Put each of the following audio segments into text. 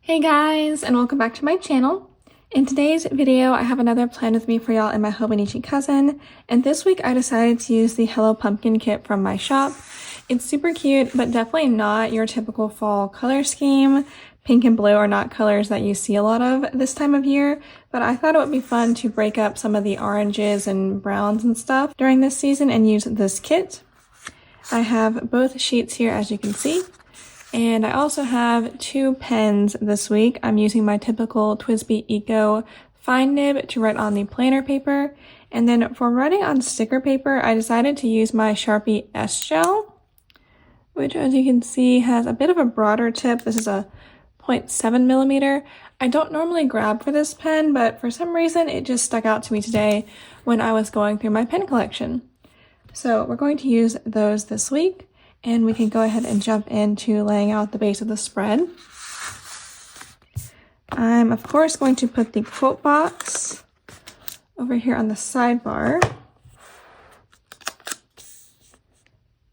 Hey guys, and welcome back to my channel. In today's video, I have another plan with me for y'all and my Hobonichi cousin, and this week I decided to use the Hello Pumpkin kit from my shop. It's super cute, but definitely not your typical fall color scheme. Pink and blue are not colors that you see a lot of this time of year, but I thought it would be fun to break up some of the oranges and browns and stuff during this season and use this kit. I have both sheets here, as you can see. And I also have two pens this week. I'm using my typical TWSBI Eco fine nib to write on the planner paper. And then for writing on sticker paper, I decided to use my Sharpie S Gel, which as you can see has a bit of a broader tip. This is a 0.7 millimeter. I don't normally grab for this pen, but for some reason it just stuck out to me today when I was going through my pen collection. So we're going to use those this week. And we can go ahead and jump into laying out the base of the spread. I'm, of course, going to put the quote box over here on the sidebar,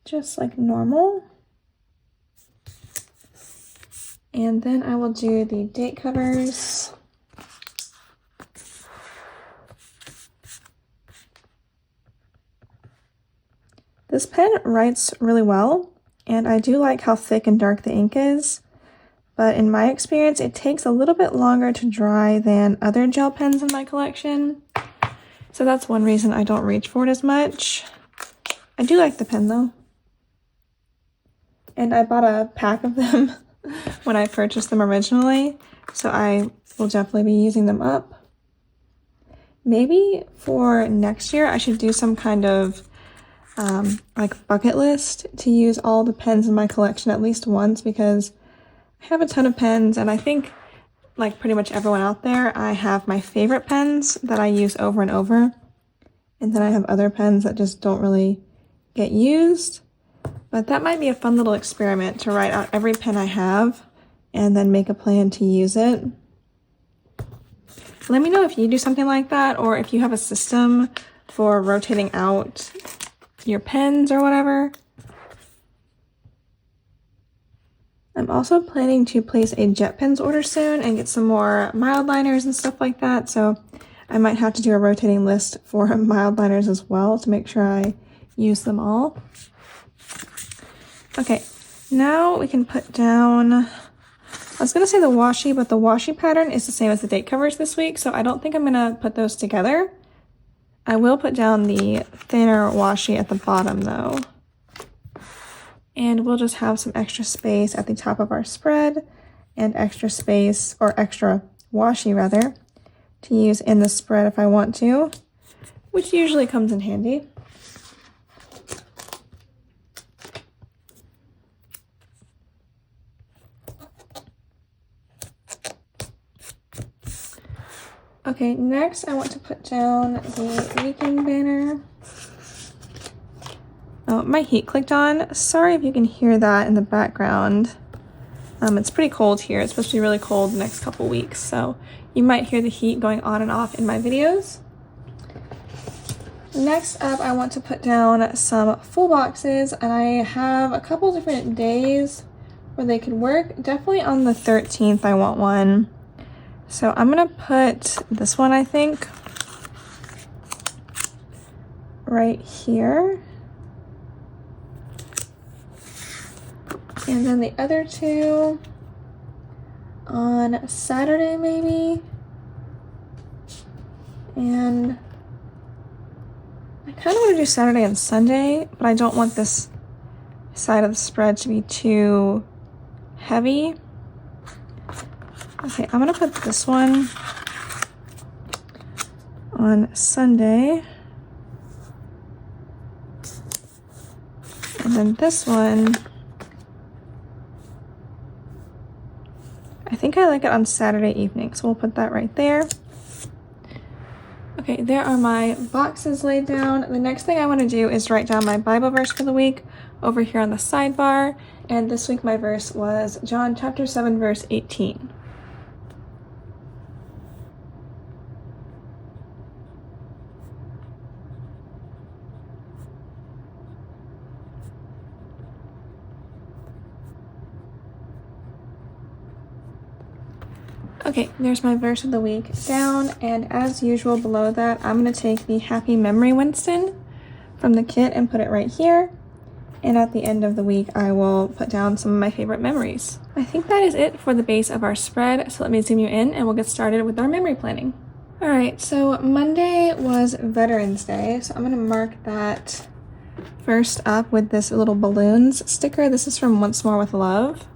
just like normal. And then I will do the date covers. This pen writes really well, and I do like how thick and dark the ink is, but in my experience, it takes a little bit longer to dry than other gel pens in my collection, so that's one reason I don't reach for it as much. I do like the pen though, and I bought a pack of them when I purchased them originally, so I will definitely be using them up. Maybe for next year, I should do some kind of like bucket list to use all the pens in my collection at least once, because I have a ton of pens, and I think like pretty much everyone out there, I have my favorite pens that I use over and over, and then I have other pens that just don't really get used. But that might be a fun little experiment to write out every pen I have and then make a plan to use it. Let me know if you do something like that, or if you have a system for rotating out your pens or whatever. I'm also planning to place a jet pens order soon and get some more mild liners and stuff like that, so I might have to do a rotating list for mild liners as well to make sure I use them all. Okay, now we can put down, I was going to say the washi, but the washi pattern is the same as the date covers this week, so I don't think I'm going to put those together. I will put down the thinner washi at the bottom though. And we'll just have some extra space at the top of our spread and extra space, or extra washi rather, to use in the spread if I want to, which usually comes in handy. Okay, next I want to put down the weekend banner. Oh, my heat clicked on. Sorry if you can hear that in the background. It's pretty cold here. It's supposed to be really cold the next couple weeks, so you might hear the heat going on and off in my videos. Next up, I want to put down some full boxes, and I have a couple different days where they could work. Definitely on the 13th I want one. So I'm gonna put this one, I think, right here. And then the other two on Saturday maybe. And I kind of want to do Saturday and Sunday, but I don't want this side of the spread to be too heavy. Okay, I'm gonna put this one on Sunday. And then this one, I think I like it on Saturday evening, so we'll put that right there. Okay, there are my boxes laid down. The next thing I want to do is write down my Bible verse for the week over here on the sidebar. And this week my verse was John chapter 7, verse 18. Okay, there's my verse of the week down, and as usual below that, I'm going to take the Happy Memory Winston from the kit and put it right here. And at the end of the week, I will put down some of my favorite memories. I think that is it for the base of our spread, so let me zoom you in and we'll get started with our memory planning. All right, so Monday was Veterans Day, so I'm gonna mark that first up with this little balloons sticker. This is from Once More with Love.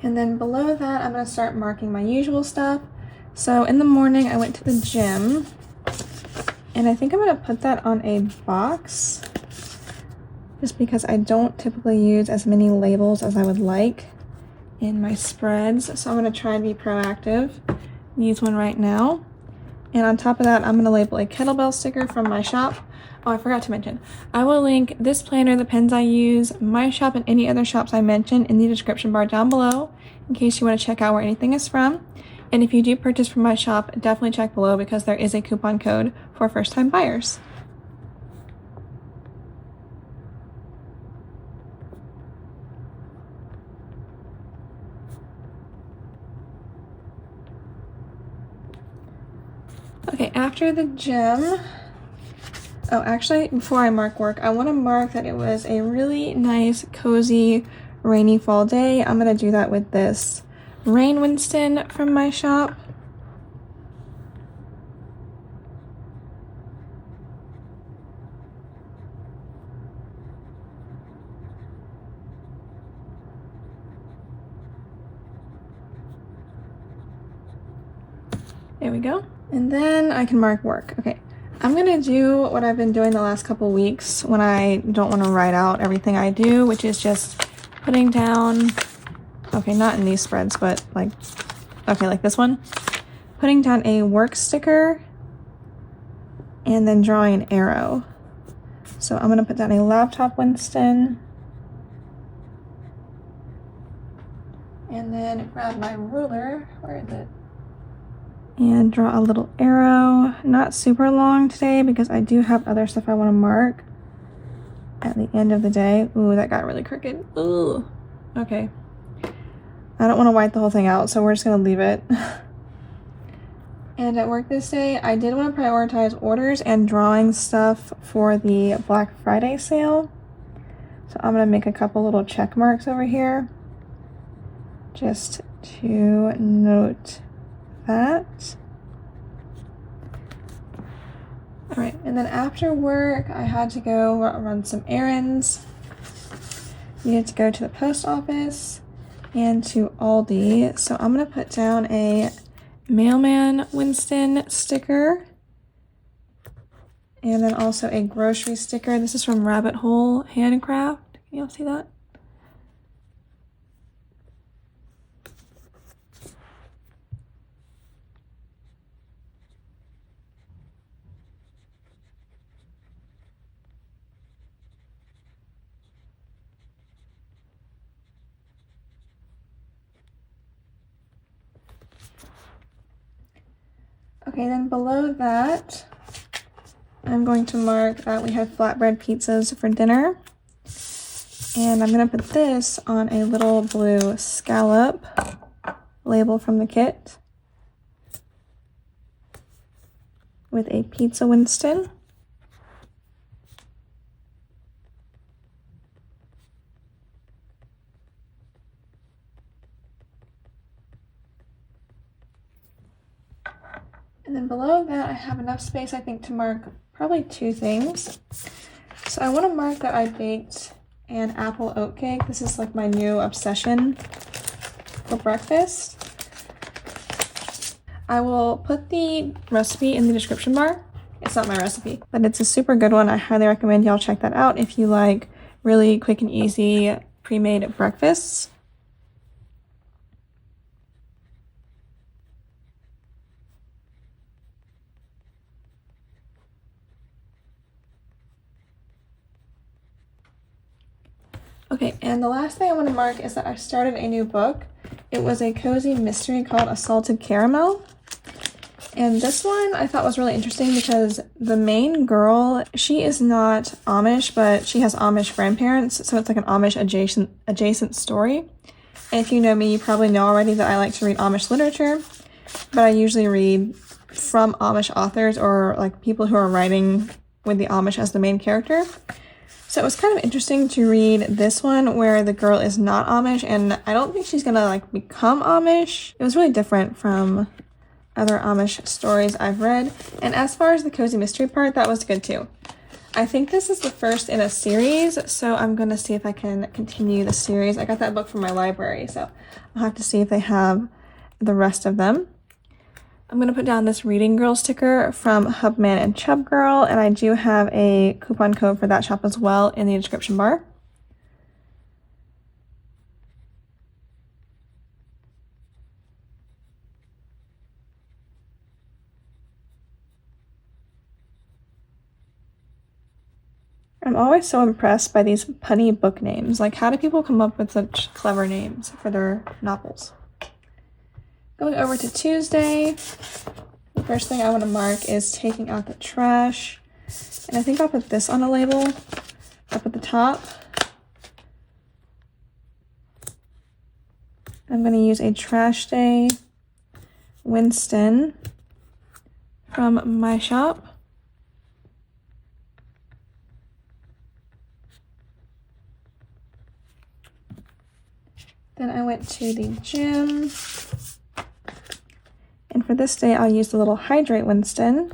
And then below that, I'm going to start marking my usual stuff. So in the morning, I went to the gym, and I think I'm going to put that on a box just because I don't typically use as many labels as I would like in my spreads. So I'm going to try and be proactive. Use one right now. And on top of that, I'm going to label a kettlebell sticker from my shop. Oh, I forgot to mention, I will link this planner, the pens I use, my shop, and any other shops I mentioned in the description bar down below in case you want to check out where anything is from. And if you do purchase from my shop, definitely check below because there is a coupon code for first-time buyers. Okay, after the gym, oh, actually, before I mark work, I want to mark that it was a really nice, cozy, rainy fall day. I'm going to do that with this Rain Winston from my shop. There we go. And then I can mark work. Okay. I'm gonna do what I've been doing the last couple weeks when I don't want to write out everything I do, which is just putting down, okay, not in these spreads, but like, okay, like this one, putting down a work sticker and then drawing an arrow. So I'm gonna put down a laptop Winston and then grab my ruler, where is it? And draw a little arrow, not super long today because I do have other stuff I want to mark at the end of the day. Ooh, that got really crooked. Ooh, okay. I don't want to white the whole thing out, so we're just going to leave it. And at work this day, I did want to prioritize orders and drawing stuff for the Black Friday sale. So I'm going to make a couple little check marks over here just to note that. All right, and then after work, I had to go run some errands. Needed to go to the post office and to Aldi. So I'm gonna put down a Mailman Winston sticker and then also a grocery sticker. This is from Rabbit Hole Handcraft. Can y'all see that? Okay, then below that, I'm going to mark that we had flatbread pizzas for dinner. And I'm going to put this on a little blue scallop label from the kit with a pizza Winston. And then below that, I have enough space, I think, to mark probably two things. So I want to mark that I baked an apple oat cake. This is like my new obsession for breakfast. I will put the recipe in the description bar. It's not my recipe, but it's a super good one. I highly recommend y'all check that out if you like really quick and easy pre-made breakfasts. Okay, and the last thing I want to mark is that I started a new book. It was a cozy mystery called A Salted Caramel. And this one I thought was really interesting because the main girl, she is not Amish, but she has Amish grandparents, so it's like an Amish adjacent story. And if you know me, you probably know already that I like to read Amish literature, but I usually read from Amish authors or like people who are writing with the Amish as the main character. So it was kind of interesting to read this one where the girl is not Amish, and I don't think she's gonna like become Amish. It was really different from other Amish stories I've read. And as far as the cozy mystery part, that was good too. I think this is the first in a series, so I'm gonna see if I can continue the series. I got that book from my library, so I'll have to see if they have the rest of them. I'm gonna put down this Reading Girl sticker from Hubman and Chubgirl, and I do have a coupon code for that shop as well in the description bar. I'm always so impressed by these punny book names. Like, how do people come up with such clever names for their novels? Going over to Tuesday, the first thing I want to mark is taking out the trash. And I think I'll put this on a label up at the top. I'm going to use a Trash Day Winston from my shop. Then I went to the gym. And for this day, I'll use the little Hydrate Winston.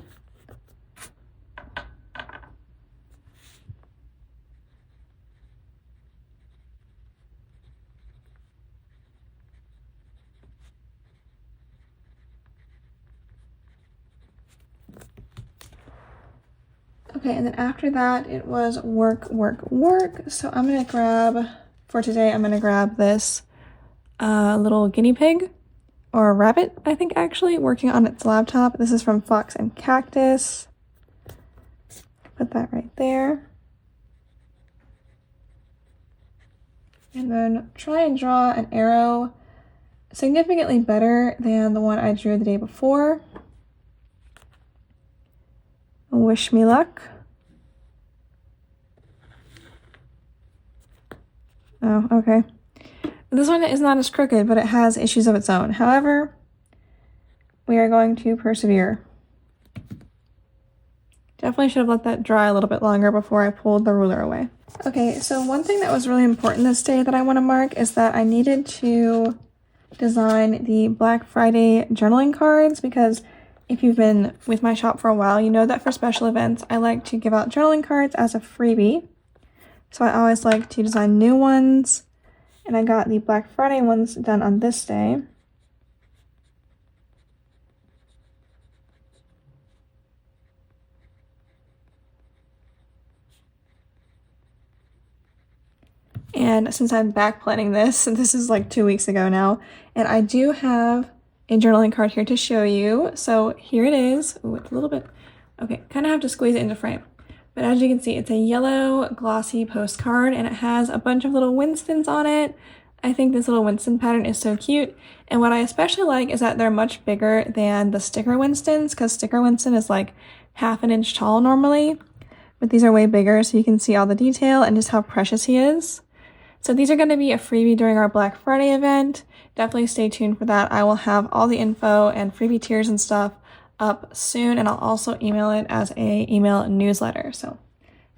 Okay, and then after that, it was work, work, work. So I'm gonna grab, for today, I'm gonna grab this little guinea pig, or a rabbit, I think actually, working on its laptop. This is from Fox and Cactus. Put that right there. And then try and draw an arrow significantly better than the one I drew the day before. Wish me luck. Oh, okay. This one is not as crooked, but it has issues of its own. However, we are going to persevere. Definitely should have let that dry a little bit longer before I pulled the ruler away. Okay, so one thing that was really important this day that I want to mark is that I needed to design the Black Friday journaling cards, because if you've been with my shop for a while, you know that for special events, I like to give out journaling cards as a freebie. So I always like to design new ones, and I got the Black Friday ones done on this day. And since I'm back planning this is like 2 weeks ago now, and I do have a journaling card here to show you. So here it is. Ooh, it's a little bit, okay, kind of have to squeeze it into frame. But as you can see, it's a yellow glossy postcard, and it has a bunch of little Winstons on it. I think this little Winston pattern is so cute. And what I especially like is that they're much bigger than the sticker Winstons, because sticker Winston is like ½ an inch tall normally. But these are way bigger, so you can see all the detail and just how precious he is. So these are going to be a freebie during our Black Friday event. Definitely stay tuned for that. I will have all the info and freebie tiers and stuff up soon, and I'll also email it as a email newsletter. So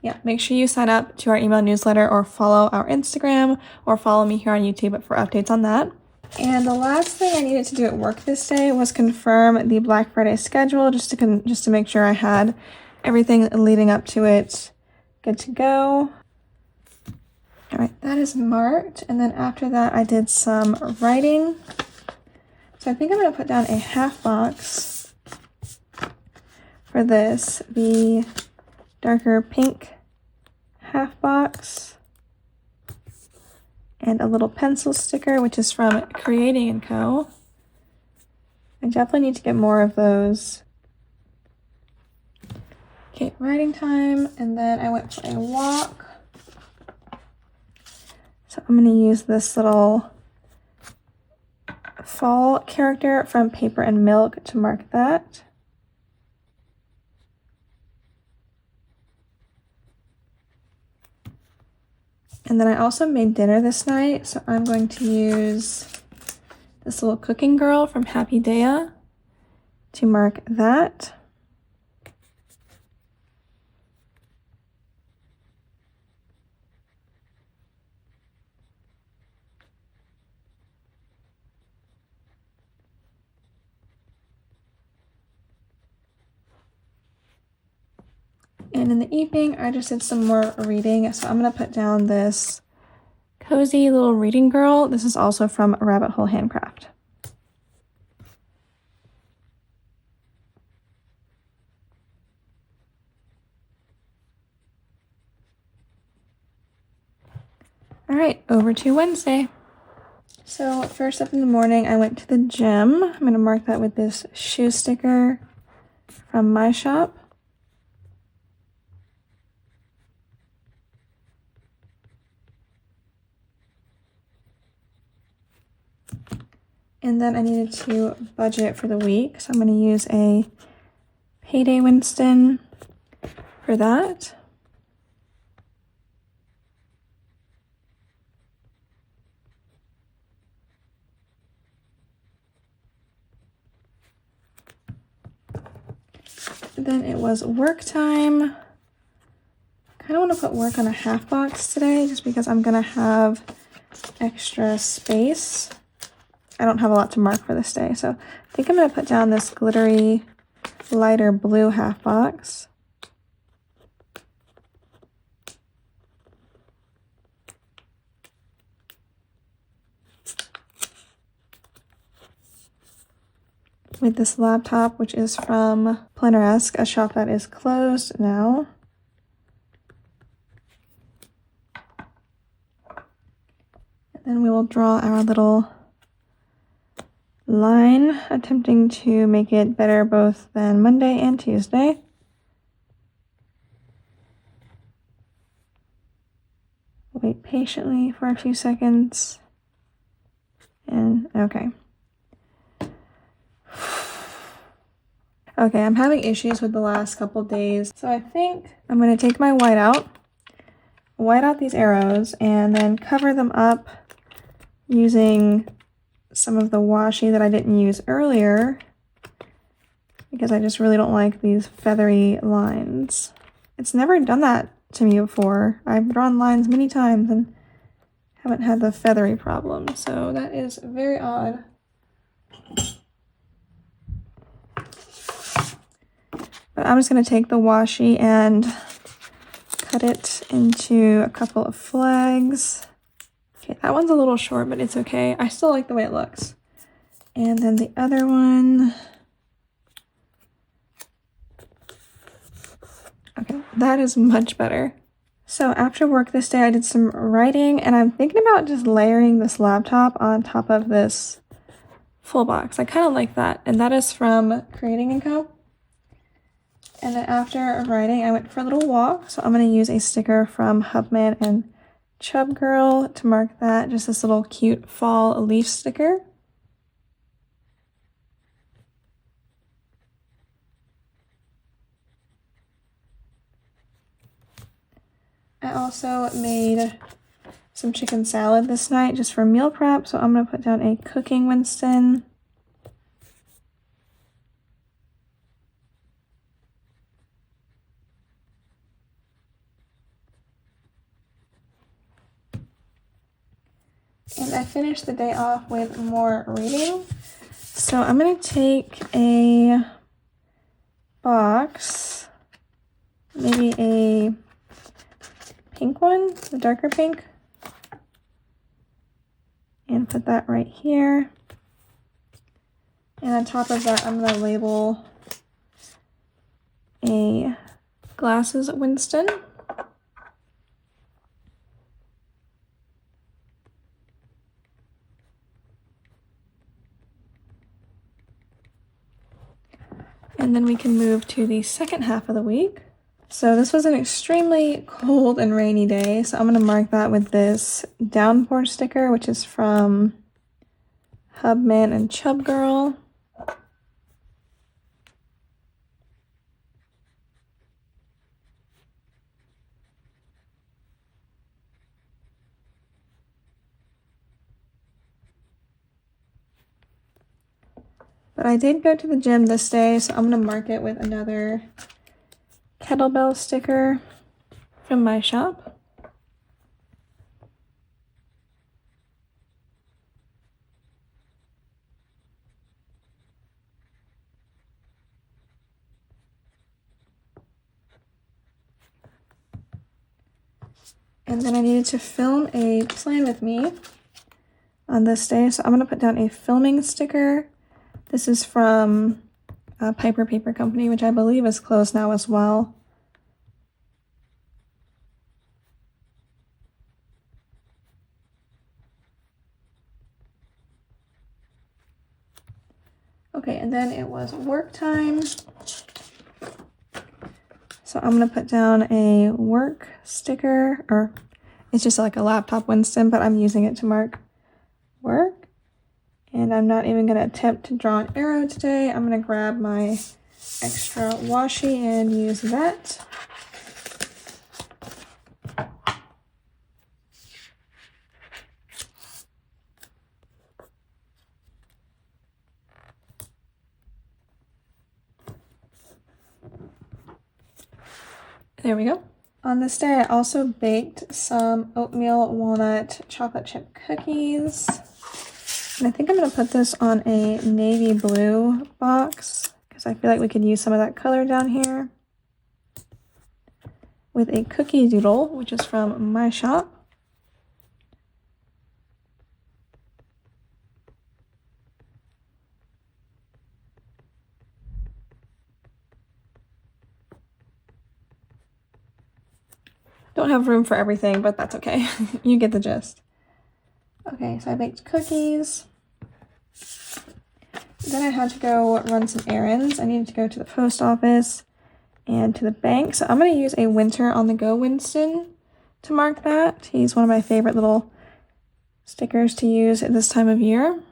yeah, make sure you sign up to our email newsletter or follow our Instagram or follow me here on YouTube for updates on that. And the last thing I needed to do at work this day was confirm the Black Friday schedule, just to make sure I had everything leading up to it good to go. All right, that is marked. And then after that, I did some writing. So I think I'm going to put down a half box for this, the darker pink half box, and a little pencil sticker, which is from Creating & Co. I definitely need to get more of those. Okay, writing time, and then I went for a walk. So I'm going to use this little fall character from Paper and Milk to mark that. And then I also made dinner this night, so I'm going to use this little cooking girl from Happy Dea to mark that. And in the evening, I just did some more reading, so I'm going to put down this cozy little reading girl. This is also from Rabbit Hole Handcraft. All right, over to Wednesday. So first up in the morning, I went to the gym. I'm going to mark that with this shoe sticker from my shop. And then I needed to budget for the week, so I'm going to use a Payday Winston for that. Then it was work time. I kind of want to put work on a half box today just because I'm going to have extra space. I don't have a lot to mark for this day, so I think I'm going to put down this glittery lighter blue half box. With this laptop, which is from Planner-esque, a shop that is closed now. And then we will draw our little line, attempting to make it better both than Monday and Tuesday. Wait patiently for a few seconds. And okay. Okay, I'm having issues with the last couple days, so I think I'm going to take my white out these arrows, and then cover them up using some of the washi that I didn't use earlier, because I just really don't like these feathery lines. It's never done that to me before. I've drawn lines many times and haven't had the feathery problem, so that is very odd. But I'm just going to take the washi and cut it into a couple of flags. Okay, that one's a little short, but it's okay. I still like the way it looks. And then the other one. Okay, that is much better. So after work this day, I did some writing, and I'm thinking about just layering this laptop on top of this full box. I kind of like that, and that is from Creating & Co. And then after writing, I went for a little walk, so I'm going to use a sticker from Hubman and Chubgirl to mark that, just this little cute fall leaf sticker. I also made some chicken salad this night just for meal prep, so I'm going to put down a cooking Winston. And I finished the day off with more reading. So I'm going to take a box, maybe a pink one, the darker pink, and put that right here. And on top of that, I'm going to label a glasses Winston. And then we can move to the second half of the week. So this was an extremely cold and rainy day, so I'm going to mark that with this downpour sticker, which is from Hubman and Chubgirl. But I did go to the gym this day, so I'm going to mark it with another kettlebell sticker from my shop. And then I needed to film a plan with me on this day, so I'm going to put down a filming sticker. This is from Piper Paper Company, which I believe is closed now as well. Okay, and then it was work time. So I'm going to put down a work sticker, or it's just like a laptop Winston, but I'm using it to mark work. And I'm not even going to attempt to draw an arrow today. I'm going to grab my extra washi and use that. There we go. On this day, I also baked some oatmeal walnut chocolate chip cookies. And I think I'm going to put this on a navy blue box because I feel like we could use some of that color down here. With a cookie doodle, which is from my shop. Don't have room for everything, but that's okay. You get the gist. Okay, so I baked cookies. Then I had to go run some errands. I needed to go to the post office and to the bank. So I'm going to use a Winter on the Go Winston to mark that. He's one of my favorite little stickers to use at this time of year.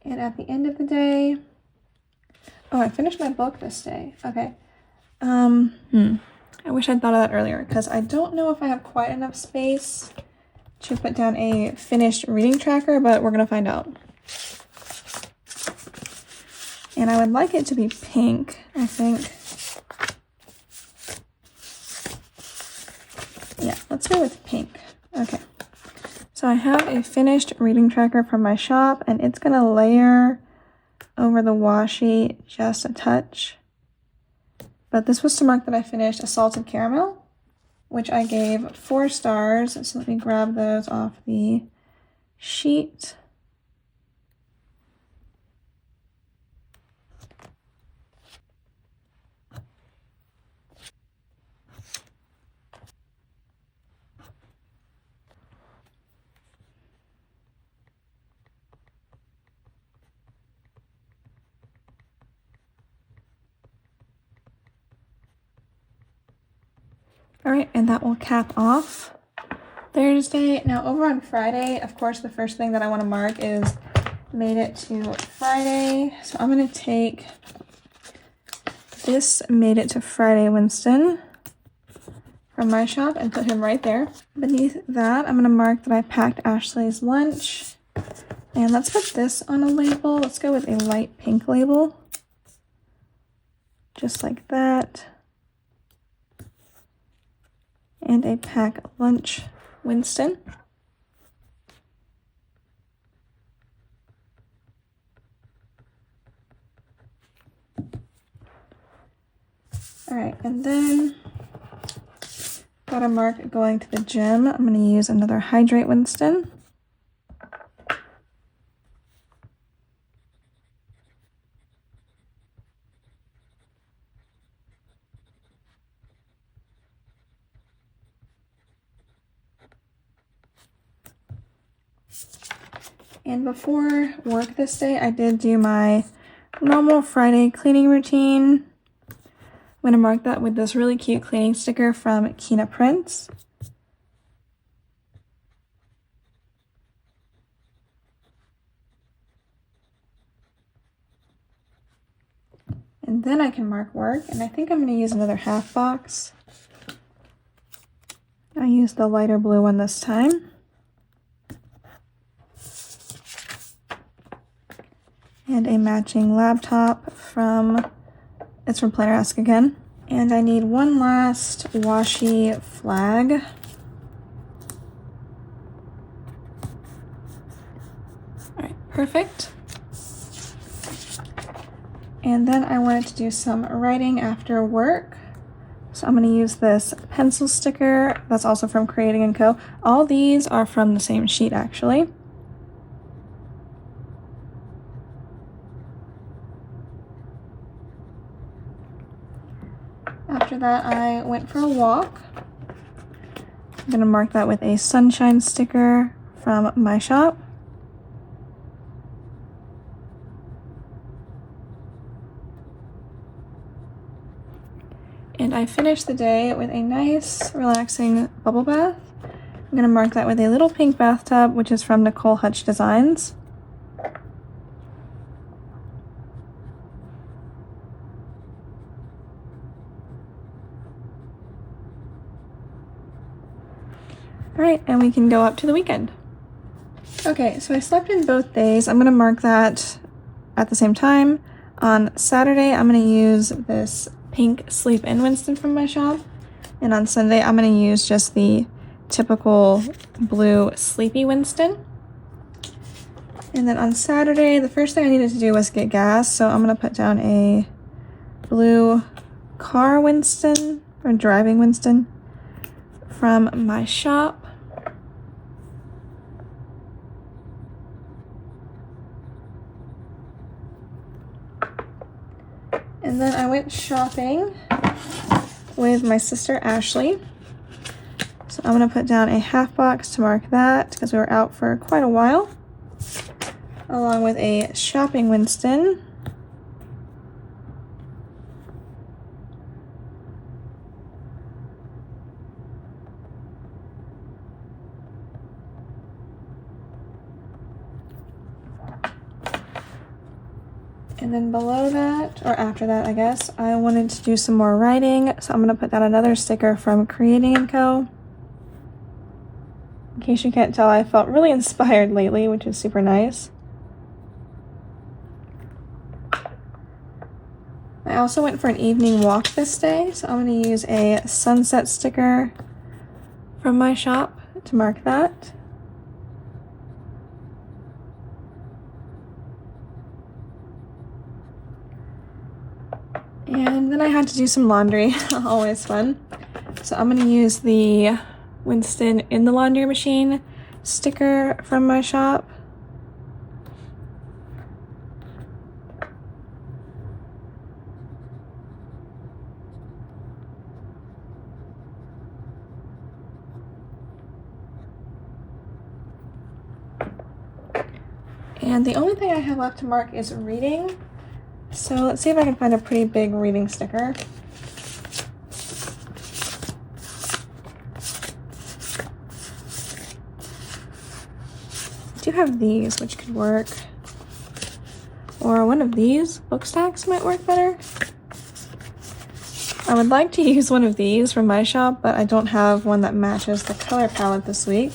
And at the end of the day, oh, I finished my book this day. Okay. I wish I'd thought of that earlier because I don't know if I have quite enough space to put down a finished reading tracker, but we're going to find out. And I would like it to be pink, I think. Yeah, let's go with pink. Okay. So I have a finished reading tracker from my shop, and it's going to layer over the washi just a touch. But this was to mark that I finished a salted caramel, which I gave 4 stars. So let me grab those off the sheet. All right, and that will cap off Thursday. Now over on Friday, of course, the first thing that I want to mark is made it to Friday. So I'm going to take this made it to Friday Winston from my shop and put him right there. Beneath that, I'm going to mark that I packed Ashley's lunch. And let's put this on a label. Let's go with a light pink label. Just like that. And a pack lunch Winston. All right, and then got a mark going to the gym. I'm going to use another Hydrate Winston. And before work this day, I did do my normal Friday cleaning routine. I'm going to mark that with this really cute cleaning sticker from Kina Prints. and then I can mark work. And I think I'm going to use another half box. I used the lighter blue one this time. And a matching laptop it's from Planner Ask Again. And I need one last washi flag. All right, perfect. And then I wanted to do some writing after work. So I'm going to use this pencil sticker that's also from Creating & Co. All these are from the same sheet, actually. After that, I went for a walk. I'm going to mark that with a sunshine sticker from my shop. And I finished the day with a nice, relaxing bubble bath. I'm going to mark that with a little pink bathtub, which is from Nicole Hutch Designs. All right, and we can go up to the weekend. Okay, so I slept in both days. I'm going to mark that at the same time. On Saturday, I'm going to use this pink Sleep In Winston from my shop. And on Sunday, I'm going to use just the typical blue Sleepy Winston. And then on Saturday, the first thing I needed to do was get gas. So I'm going to put down a blue car Winston, or driving Winston, from my shop. And then I went shopping with my sister Ashley. So I'm going to put down a half box to mark that because we were out for quite a while, along with a shopping Winston. And then below that, or after that, I guess, I wanted to do some more writing. So I'm going to put down another sticker from Creating & Co. In case you can't tell, I felt really inspired lately, which is super nice. I also went for an evening walk this day. So I'm going to use a sunset sticker from my shop to mark that. And then I had to do some laundry, always fun. So I'm going to use the Winston in the laundry machine sticker from my shop. And the only thing I have left to mark is reading. So let's see if I can find a pretty big reading sticker. I do have these, which could work. Or one of these book stacks might work better. I would like to use one of these from my shop, but I don't have one that matches the color palette this week.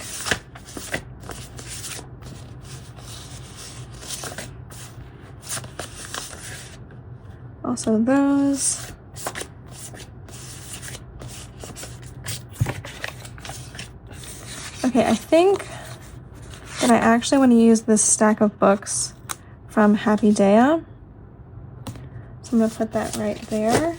Also those. Okay, I think that I actually want to use this stack of books from Happy Daya. So I'm going to put that right there.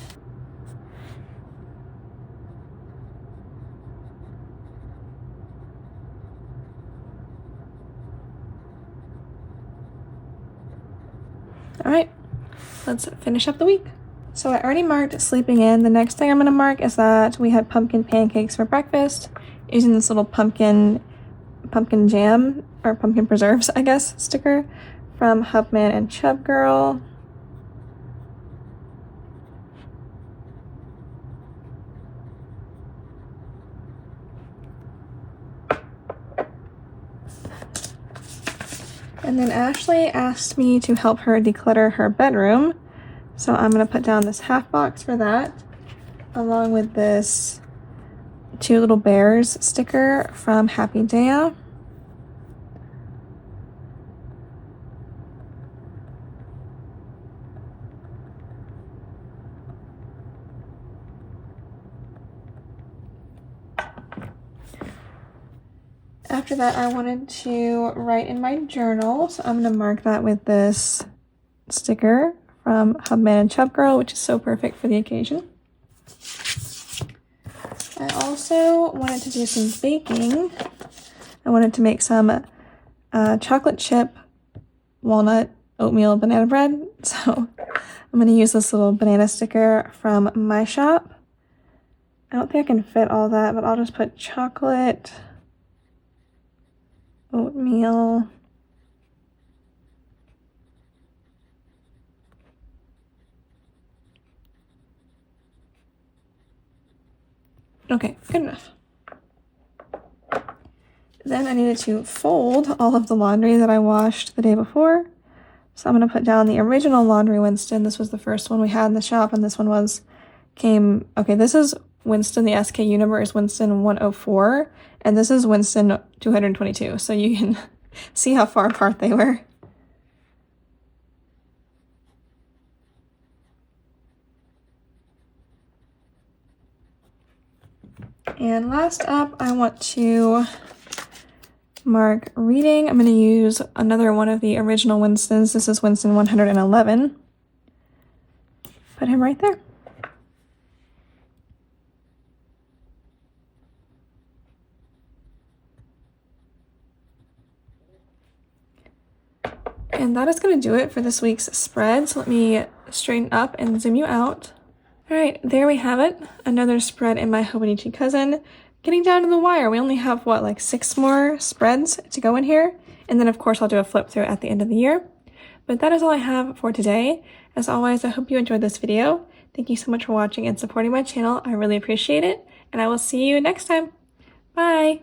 All right. Let's finish up the week. So I already marked sleeping in. The next thing I'm going to mark is that we had pumpkin pancakes for breakfast using this little pumpkin jam, or pumpkin preserves, I guess, sticker from Hubman Chubgirl. And then Ashley asked me to help her declutter her bedroom. So I'm going to put down this half box for that, along with this Two Little Bears sticker from Happy Daya. After that, I wanted to write in my journal, so I'm going to mark that with this sticker from Hubman Chubgirl, which is so perfect for the occasion. I also wanted to do some baking. I wanted to make some chocolate chip, walnut, oatmeal, banana bread. So I'm going to use this little banana sticker from my shop. I don't think I can fit all that, but I'll just put chocolate, oatmeal, okay, good enough. Then I needed to fold all of the laundry that I washed the day before. So I'm going to put down the original laundry Winston. This was the first one we had in the shop, and this one okay, this is Winston, the SKU number is Winston 104, and this is Winston 222. So you can see how far apart they were. And last up, I want to mark reading. I'm going to use another one of the original Winstons. This is Winston 111. Put him right there. And that is going to do it for this week's spread. So let me straighten up and zoom you out. All right, there we have it. Another spread in my Hobonichi cousin. Getting down to the wire. We only have, what, like 6 more spreads to go in here? And then, of course, I'll do a flip through at the end of the year. But that is all I have for today. As always, I hope you enjoyed this video. Thank you so much for watching and supporting my channel. I really appreciate it. And I will see you next time. Bye!